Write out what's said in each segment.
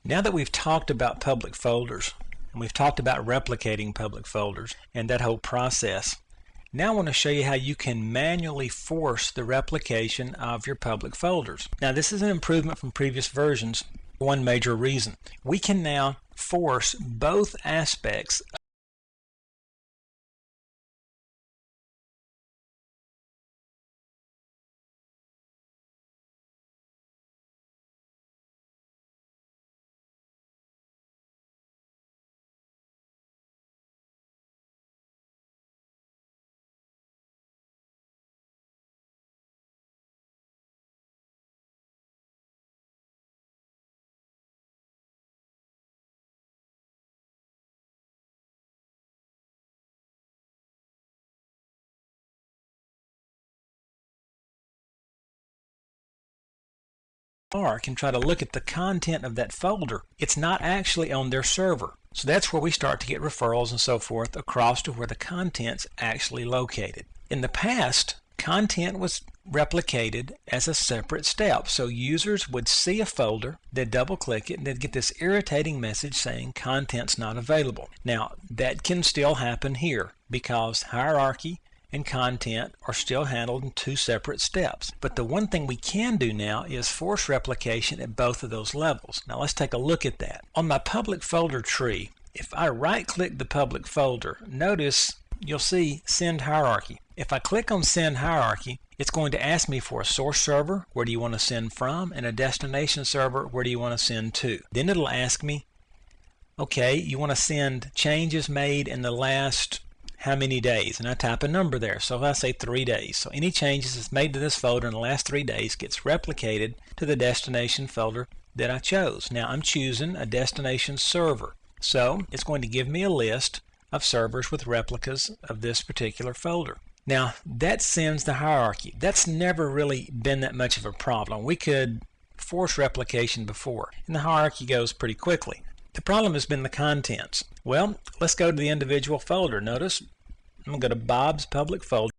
Now that we've talked about public folders, and we've talked about replicating public folders and that whole process, now I want to show you how you can manually force the replication of your public folders. Now this is an improvement from previous versions. One major reason. We can now force both aspects can try to look at the content of that folder. It's not actually on their server. So that's where we start to get referrals and so forth across to where the content's actually located. In the past, content was replicated as a separate step. So users would see a folder, they'd double click it, and they'd get this irritating message saying content's not available. Now that can still happen here because hierarchy and content are still handled in two separate steps. But the one thing we can do now is force replication at both of those levels. Now let's take a look at that. On my public folder tree, if I right click the public folder, notice you'll see Send Hierarchy. If I click on Send Hierarchy, it's going to ask me for a source server, where do you want to send from, and a destination server, where do you want to send to. Then it'll ask me, okay, you want to send changes made in the last how many days, and I type a number there. So if I say 3 days, so any changes that's made to this folder in the last 3 days gets replicated to the destination folder that I chose. Now I'm choosing a destination server, so it's going to give me a list of servers with replicas of this particular folder. Now that sends the hierarchy. That's never really been that much of a problem. We could force replication before, and the hierarchy goes pretty quickly. The problem has been the contents. Well, let's go to the individual folder. Notice I'm going to go to Bob's public folder.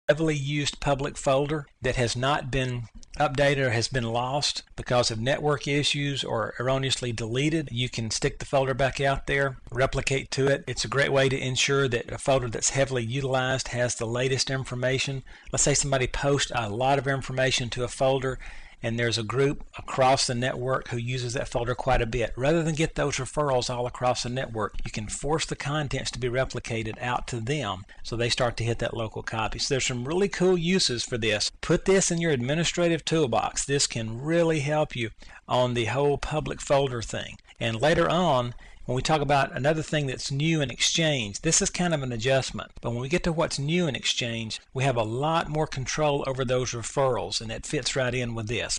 Heavily used public folder that has not been updated or has been lost because of network issues or erroneously deleted. You can stick the folder back out there, replicate to it. It's a great way to ensure that a folder that's heavily utilized has the latest information. Let's say somebody posts a lot of information to a folder and there's a group across the network who uses that folder quite a bit. Rather than get those referrals all across the network, you can force the contents to be replicated out to them so they start to hit that local copy. So there's some really cool uses for this. Put this in your administrative toolbox. This can really help you on the whole public folder thing. And later on, when we talk about another thing that's new in Exchange, this is kind of an adjustment. But when we get to what's new in Exchange, we have a lot more control over those referrals, and it fits right in with this.